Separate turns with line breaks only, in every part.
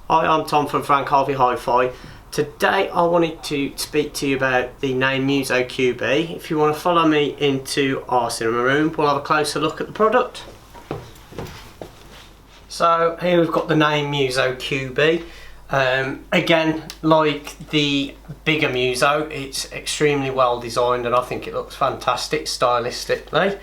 Hi, I'm Tom from Harvey HiFi. Today I wanted to speak to you about the Naim Mu-so QB. If you want to follow me into our cinema room, we'll have a closer look at the product. So here we've got the Naim Mu-so QB. Again, like the bigger Mu-so, it's extremely well designed and I think it looks fantastic stylistically.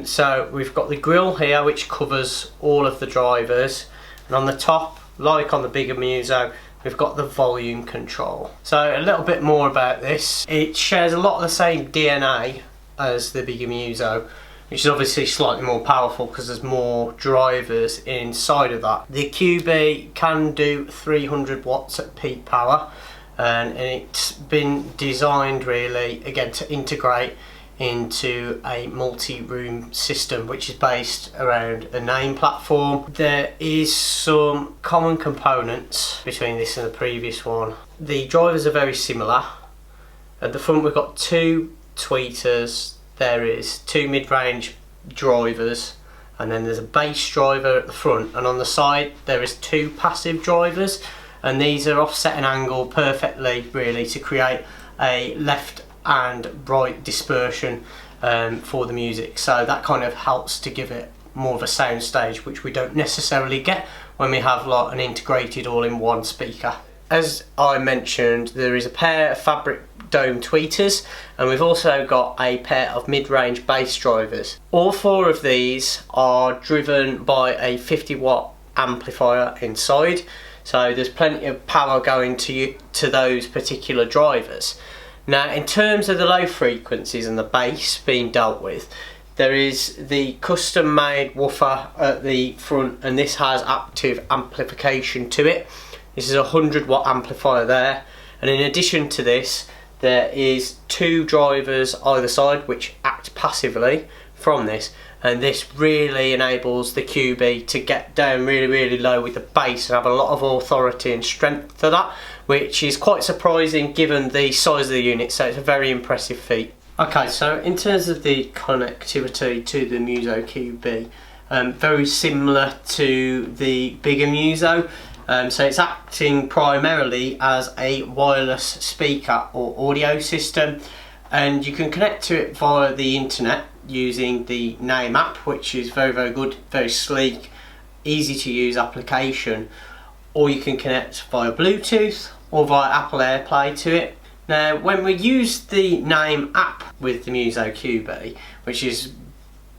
So we've got the grille here which covers all of the drivers, and on the top, like on the bigger Mu-so, we've got the volume control. So a little bit more about this. It shares a lot of the same DNA as the bigger Mu-so, which is obviously slightly more powerful because there's more drivers inside of that. The QB can do 300 watts at peak power, and it's been designed really, again, to integrate into a multi-room system which is based around a Naim platform. There is some common components between this and the previous one. The drivers are very similar. At the front we've got two tweeters, there is two mid-range drivers, and then there's a bass driver at the front, and on the side there is two passive drivers, and these are offset an angle perfectly really to create a left and right dispersion for the music, so that kind of helps to give it more of a sound stage, which we don't necessarily get when we have like an integrated all-in-one speaker. As I mentioned, there is a pair of fabric dome tweeters, and we've also got a pair of mid-range bass drivers. All four of these are driven by a 50-watt amplifier inside, so there's plenty of power going to those particular drivers. Now, in terms of the low frequencies and the bass being dealt with, there is the custom made woofer at the front, and this has active amplification to it. This is a 100-watt amplifier there, and in addition to this there is two drivers either side which act passively from this, and this really enables the QB to get down really low with the bass and have a lot of authority and strength to that, which is quite surprising given the size of the unit, so it's a very impressive feat. Okay, so in terms of the connectivity to the Mu-so QB, very similar to the bigger Mu-so. So it's acting primarily as a wireless speaker or audio system, and you can connect to it via the internet using the Naim app, which is very good, very sleek, easy to use application, or you can connect via Bluetooth or via Apple AirPlay to it. Now, when we use the Naim app with the Mu-so QB, which is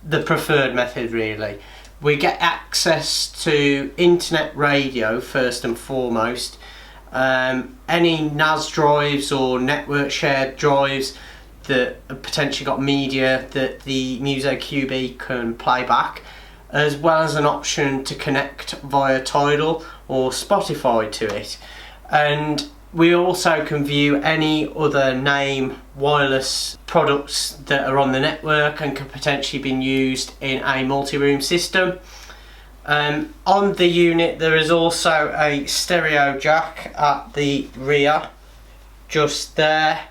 the preferred method really, we get access to internet radio first and foremost, any NAS drives or network shared drives that have potentially got media that the Mu-so QB can play back, as well as an option to connect via Tidal or Spotify to it. And we also can view any other Naim wireless products that are on the network and can potentially be used in a multi-room system. On the unit there is also a stereo jack at the rear, just there,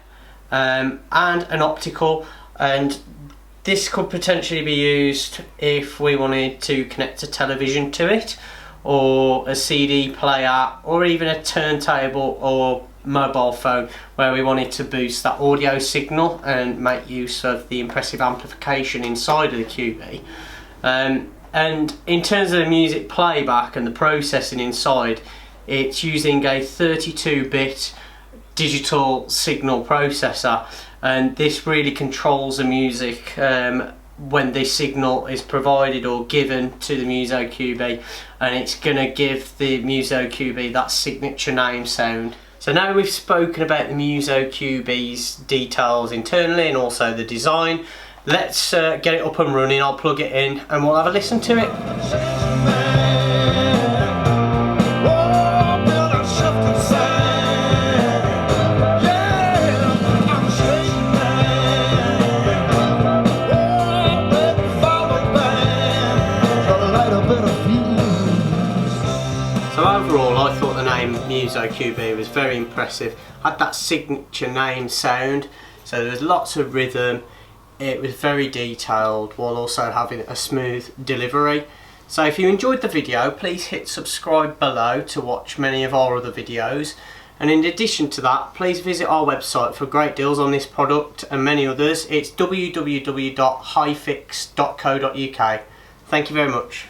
and an optical, and this could potentially be used if we wanted to connect a television to it, or a CD player, or even a turntable or mobile phone where we wanted to boost that audio signal and make use of the impressive amplification inside of the QB. And in terms of the music playback and the processing inside, it's using a 32-bit digital signal processor, and this really controls the music when the signal is provided or given to the Mu-so QB, and it's going to give the Mu-so QB that signature Naim sound. So now we've spoken about the Mu-so QB's details internally and also the design, let's get it up and running. I'll plug it in and we'll have a listen to it. So overall, I thought the Naim Mu-so QB was very impressive. Had that signature Naim sound, so there was lots of rhythm. It was very detailed while also having a smooth delivery. So if you enjoyed the video, please hit subscribe below to watch many of our other videos. And in addition to that, please visit our website for great deals on this product and many others. It's www.hifix.co.uk. Thank you very much.